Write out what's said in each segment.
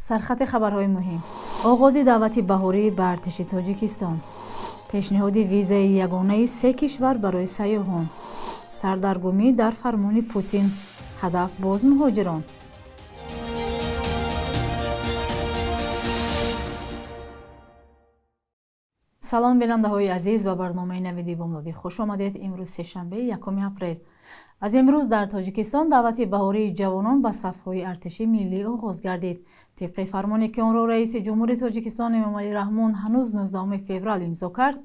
سرخط خبرهای مهم: آغاز دعوت بهاری به ارتش تاجیکستان، پیشنهاد ویزای یگانه 3 کشور برای سیاحان، سردرگمی در فرمان پوتین، هدف باز مهاجران. سلام بیننده های عزیز و برنامه نویدی بامدادی خوش آمدید. امروز سه‌شنبه 1 اپریل. از امروز در تاجیکستان دعوت بهاری جوانان به صف‌های ارتش ملی آغاز گردید. طبق فرمانی که آن را رئیس جمهور تاجیکستان امامعلی رحمان هنوز 19 فوریه امضا کرد،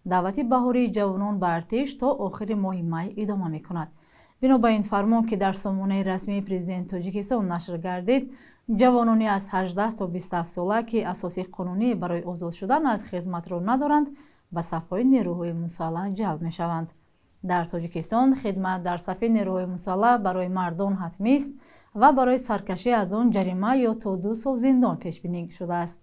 دعوت بهاری جوانان به ارتش تا آخر ماه می ادامه می‌کند. بنا به این فرمان که در سامانه رسمی پرزیدنت تاجیکستان نشر گردید، جوانانی از 18 تا 27 ساله که اساس قانونی برای آزاد شدن از خدمت را ندارند به صف‌های نیروهای مسلح جلب می‌شوند. در تاجیکستان خدمت در صف نیروهای مسلح برای مردان حتمی است و برای سرکشی از آن جریمه یا تا 2 سال زندان پیش بینی شده است.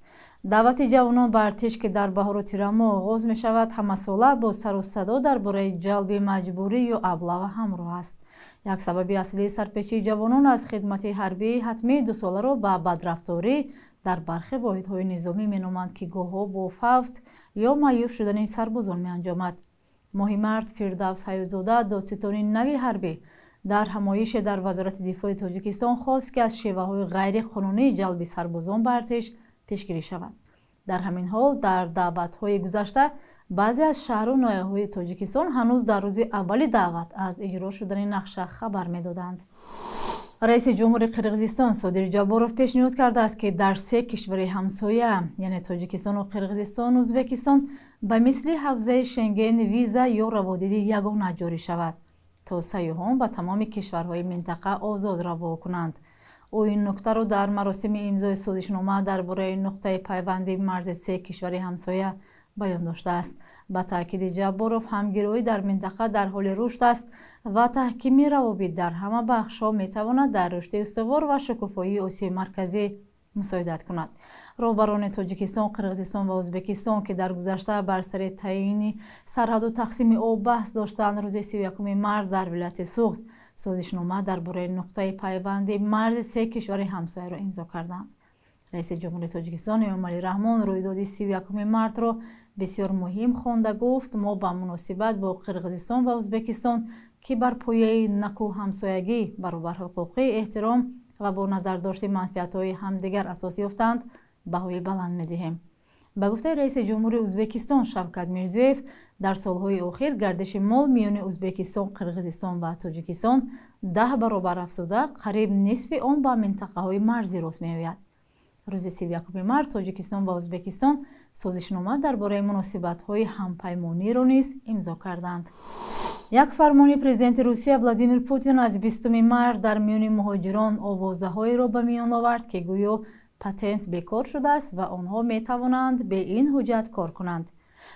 دعوت جوانان به ارتش که در بهار و تیر ماه آغاز می شود همساله با سر و صدا درباره جلب مجبوری یا ابله همراه است. یک سبب اصلی سرپیچی جوانان از خدمت حربی حتمی 2 ساله را به بدرفتاری در برخی واحدهای نظامی مینامند که گاه‌ها با فوت یا معیوب شدن سربازان می انجامد. ماهیمرد فردوس حیات‌زاده، دادستان نوی حربی، در همایش در وزارت دفاع تاجیکستان خواست که از شیوه‌های غیر قانونی جلب سربازان به ارتش پیشگیری شود. در همین حال در دعوت‌های گذشته بعضی از شهر و ناحیه‌های تاجیکستان هنوز در روز اول دعوت از اجرا شدن نقشه خبر می‌دادند. رئیس جمهور قرقیزستان صادر جاباروف پیشنهاد کرده است که در 3 کشور همسایه یعنی تاجیکستان و قرقیزستان و ازبکستان به مثل حوزه شنگن ویزا یا روادید یگانه جاری شود تا سیاحان به تمام کشورهای منطقه آزاد روا کنند. او این نکته را در مراسم امضای سازشنامه درباره نقطه پیوند مرز 3 کشور همسایه بیان داشته است. با تاکید جاباروف همگرایی در منطقه در حال رشد است و تحکیم روابط در همه بخش‌ها می‌تواند در رشد استوار و شکوفایی آسیای مرکزی مساعدت کند. رهبران تاجیکستان، قرقیزستان و ازبکستان که در گذشته بر سر تعیین سرحد و تقسیم آب بحث داشتند، روز 31 مارس در ولایت سوخت سازشنامه درباره نقطه پیوند مرز 3 کشور همسایه را امضا کردند. رئیس جمهور تاجیکستان امامعلی رحمان رویداد 31 مارس را بسیار مهم خوانده گفت: ما با مناسبت با قرقیزستان و ازبکستان که بر پایه نکو همسایگی، برابر حقوقی، احترام و با نظر داشت منفعت‌های همدیگر اساس یافتند بهای بلند می‌دهیم. به گفته رئیس جمهور ازبکستان شوکت میرزیویف، در سالهای اخیر گردش مال میان ازبکستان، قرقیزستان و تاجیکستان 10 برابر افزوده، قریب نصف آن به منطقه‌های مرزی راست می‌آید. روز 31 مارس تاجیکستان و ازبکستان سازشنامه درباره مناسبت‌های همپیمانی را نیز امضا کردند. یک فرمان پرزیدنت روسیه ولادیمیر پوتین از 20 مارس در میان مهاجران آوازه‌هایی را به میان آورد که گویا پتنت بیکار شده است و آنها می توانند به این حجت کار کنند.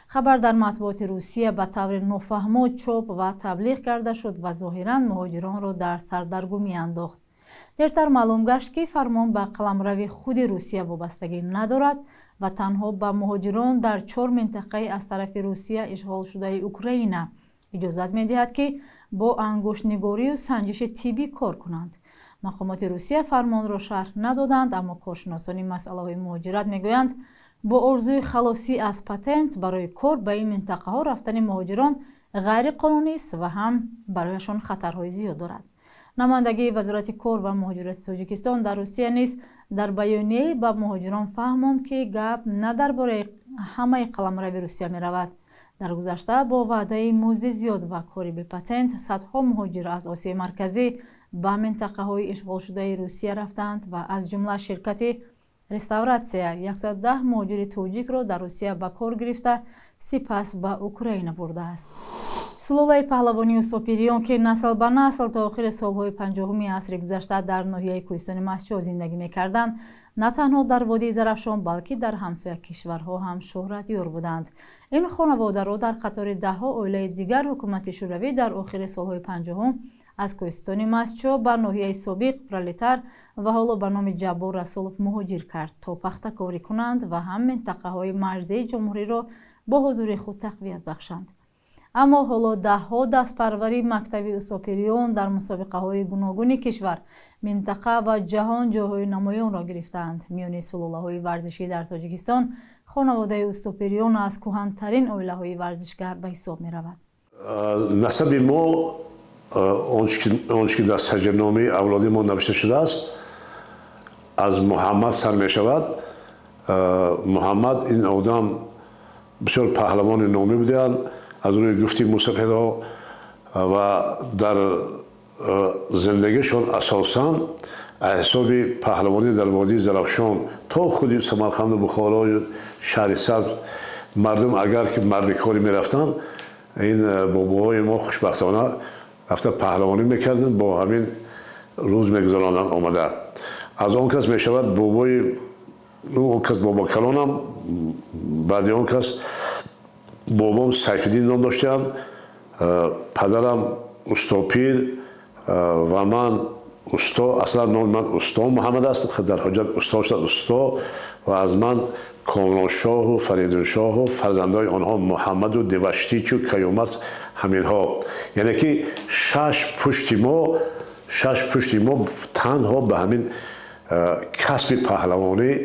خبر در مطبوعات روسیه به طور نافهمانه چاپ و تبلیغ کرده شد و ظاهراً مهاجران را در سردرگمی انداخت. دیرتر معلوم گشت که فرمان به قلمرو خود روسیه وابستگی ندارد و تنها به مهاجران در 4 منطقه از طرف روسیه اشغال شده اوکراین اجازت می‌دهد که با انگشت‌نگاری و سنجش طبی کار کنند. مقامات روسیه فرمان را شرح ندادند، اما کارشناسان مسئله مهاجرت میگویند با آرزوی خلاصی از پتنت برای کار به این منطقه ها رفتن مهاجران غیر قانونی است و هم برایشان خطرهای زیاد دارد. نمایندگی وزارت کار و مهاجرت تاجیکستان در روسیه نیز در بیانیه به مهاجران فهماند که گپ نه درباره همه قلمرو روسیه می رود. در گذشته با وعده مزد زیاد و کاری به پتنت صدها مهاجر از آسیای مرکزی به منطقه های اشغال شده روسیه رفتند و از جمله شرکت رستوراتسیا 110 مهاجر تاجیک را در روسیه به کار گرفته سپس به اوکراین برده است. سلاله پهلوانی و ساپیریان که نسل به نسل تا آخر سالهای 50 عصر گذشته در ناحیه کوهستان مسجد زندگی می‌کردند، نه تنها در وادی زرافشان بلکه در همسایه کشورها هم شهرت یار بودند. این خانواده را در قطار 10 عائله دیگر حکومت شوروی در آخر سالهای 50 از کوهستان مسجد به ناحیه سابق پرولتار و حالا به نام جبار رسولوف مهاجر کرد تا پخته کاری کنند و هم منطقه های مرزی جمهوری را با حضور خود تقویت بخشند. اما حالا ده‌ها دستپروری مکتبی اوساپیریون در مسابقه‌های گوناگون کشور، منطقه و جهان جاهای نمایان را گرفتند. میان سلوله‌های ورزشی در تاجیکستان خانواده اوساپیریون از کهن‌ترین عائله‌های ورزشگر به حساب می‌رود. نسب ما آنچه که در سجلنامه اولادی ما نوشته شده است از محمد سر می شود. محمد این آدم بسیار پهلوان نامی بودند از روی گفتی موسیقی و در زندگیشان اساساً حساب پهلوانی در وادی زرافشان تا خودی سمرقند و بخارا و شهر سبز مردم اگر که مردکاری می رفتن این باباهای ما خوشبختانه رفته پهلوانی میکردن با همین روز میگذراندن آمده. از آن کس میشود بابای اون کس بابا کلانم، بعد اون کس بابام سیفالدین نام داشتن، پدرم استاپیر و من استا، اصلا نام من استا محمد است، در حجت استا شد استا و از من کامران شاه و فریدون شاه و فرزندای آنها محمد و دوشتیچ و کیامت همین ها، یعنی که شش پشتی ما تنها به همین کسب پهلوانی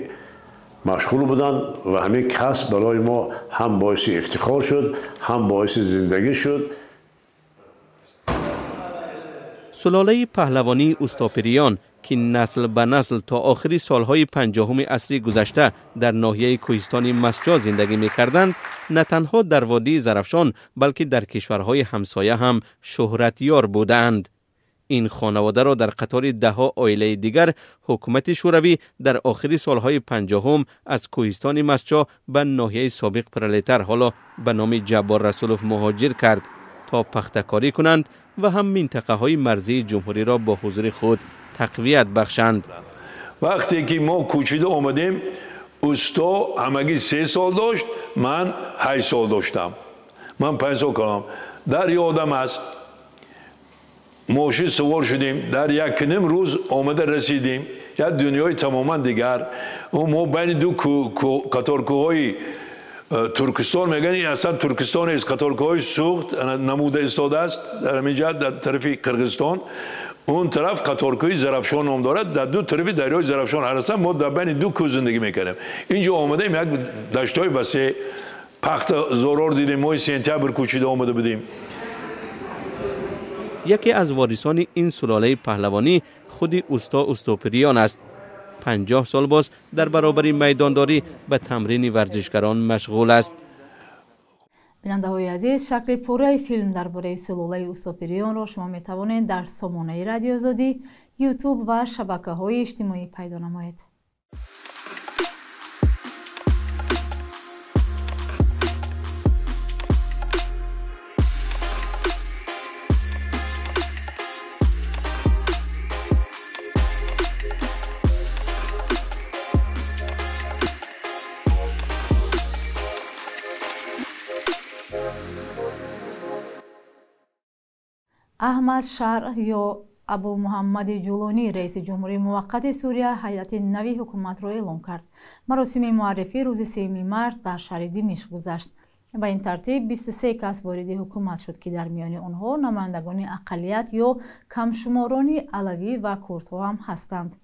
مشغول بودند و همین کسب برای ما هم باعث افتخار شد هم باعث زندگی شد. سلاله پهلوانی اوستاپیریان که نسل به نسل تا آخری سالهای 50 عصر گذشته در ناحیه کوهستان مسجا زندگی می‌کردند، نه تنها در وادی زرافشان بلکه در کشورهای همسایه هم شهرتیار بودند. این خانواده را در قطار ده‌ها عائله دیگر حکومت شوروی در آخری سالهای 50 از کوهستان مسجا به ناحیه سابق پرلتر حالا به نام جبار رسولوف مهاجر کرد تا پختکاری کنند و هم منطقه های مرزی جمهوری را با حضور خود تقویت بخشند. وقتی که ما کوچیده آمدیم استا همگی 3 سال داشت، من 8 سال داشتم، من 5 سال کردم. در یادم است ماشین سوار شدیم، در 1 نیم روز آمده رسیدیم یک دنیای تماما دیگر. و ما بین دو قطارکوهای ترکستان میگن این اصلا ترکستان است، قطارکوهای سوخت نموده استاده است در همینجا در طرف قرقیزستان، اون طرف قطارکوی زرافشان نام دارد، در دو طرف دریای زرافشان هستن. ما در بین دو کوه زندگی میکردیم. اینجا آمدیم یک دشتای وسیع پخت زرار دیدیم، ما سنتبر کوچیده آمده بودیم. یکی از وارثان این سلاله پهلوانی خودی استا اوستاپیریان است. 50 سال باز در برابر میدانداری به تمرین ورزشکاران مشغول است. بیننده های عزیز، شکل پوره فیلم درباره سلاله اوستاپیریان را شما می توانید در سامانه رادیو آزادی، یوتیوب و شبکه های اجتماعی پیدا نمایید. احمد شار یا ابو محمد جولانی رئیس جمهوری موقت سوریه هیئت نوی حکومت را اعلام کرد. مراسم معرفی روز 3 مارس در شهر دمشق گذشت. به این ترتیب 23 کس وارد حکومت شد که در میان آنها نمایندگان اقلیت یا کمشماران علوی و کردها هم هستند.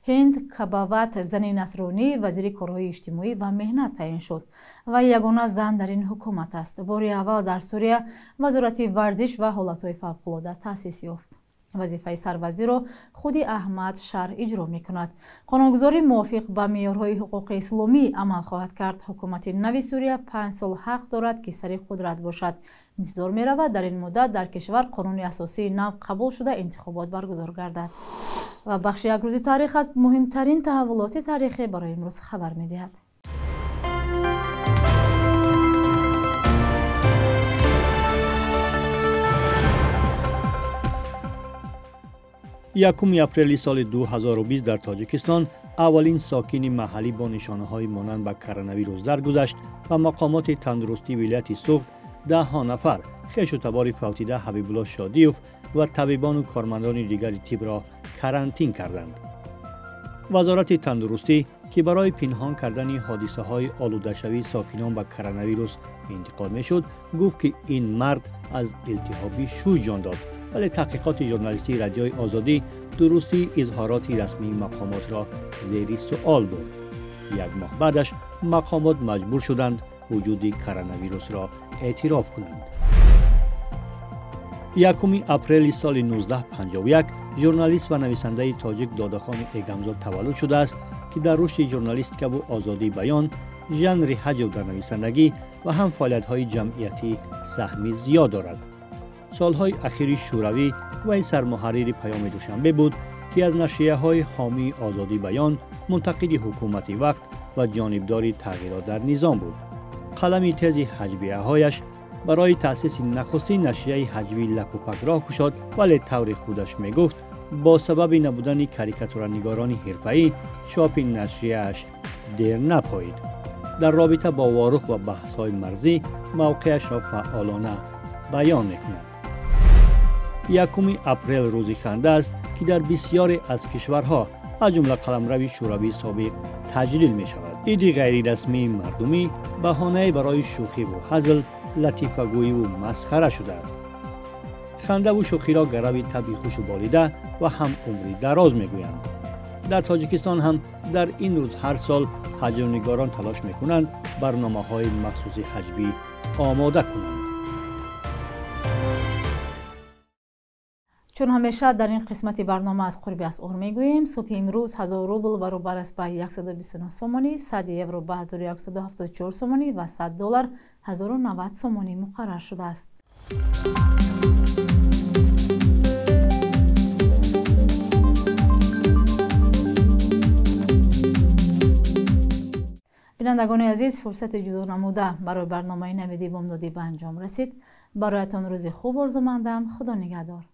هند کبابت زن نصرانی وزیر کارهای اجتماعی و مهنت تعیین شد و یگانه زن در این حکومت است. بار اول در سوریه وزارت ورزش و حالتهای فوق‌العاده تأسیس یافت. وظیفه سروزی را خود احمد شار اجرا می کند. قانونگذاری موافق به معیارهای حقوق اسلامی عمل خواهد کرد. حکومت نوی سوریه 5 سال حق دارد که سر قدرت باشد. انتظار می رود در این مدت در کشور قانون اساسی نو قبول شده انتخابات برگزار گردد. و بخش یک روز تاریخ از مهمترین تحولات تاریخی برای امروز خبر می دهد. 1 اپریل سال 2020 در تاجیکستان اولین ساکن محلی با نشانه‌های مانند به کرونا درگذشت و مقامات تندرستی ولایت سوخت 10 نفر خویش و تبار فوتیده حبیب الله شادیوف و طبیبان و کارمندان دیگر طب را کرانتین کردند. وزارت تندرستی که برای پنهان کردن حادثه های آلوده شوی ساکنان به کرونا انتقال میشد، گفت که این مرد از التهاب شوی جان داد. ولی تحقیقات ژورنالیستی رادیوی آزادی درستی اظهارات رسمی مقامات را زیر سوال برد. یک ماه بعدش مقامات مجبور شدند وجود کرونا را اعتراف کنند. 1 اپریل سال 1951 ژورنالیست و نویسنده تاجیک دادخان ایگمزاد تولد شده است که در رشد ژورنالیستیک و آزادی بیان، ژانر حجو در نویسندگی و هم فعالیت‌های جمعیتی سهمی زیاد دارد. سالهای اخیر شوروی و سرمحرر پیام دوشنبه بود که از نشریه‌های حامی آزادی بیان، منتقد حکومت وقت و جانبدار تغییرات در نظام بود. قلم تیز حجویه‌هایش برای تأسیس نخستین نشریه حجوی لکوپک راه گشاد، ولی طور خودش میگفت با سبب نبودن کاریکاتورنگاران حرفه‌ای چاپ نشریه‌اش دیر نپایید. در رابطه با وارخ و بحث‌های مرزی موقعش را فعالانه بیان می‌کند. 1 اپریل روزی خنده است که در بسیاری از کشورها از جمله قلمرو شوروی سابق تجلیل می شود. عید غیر رسمی مردمی بهانه برای شوخی و هزل، لطیفه گویی و مسخره شده است. خنده و شوخی را گروی طبع خوش و بالیده و هم عمری دراز می گویند. در تاجیکستان هم در این روز هر سال حجونگاران تلاش می کنند برنامه‌های مخصوص حجوی آماده کنند. چون همیشه در این قسمت برنامه از قرب اسعار میگوییم، صبح امروز 1000 روبل برابر است به 129 سومانی، 100 یورو به 1174 سومانی و 100 دلار 1090 سومانی مقرر شده است. بینندگان عزیز، فرصت جدا نموده برای برنامه نویدی بامدادی به انجام رسید. برایتان روز خوب آرزو مندم. خدا نگهدار.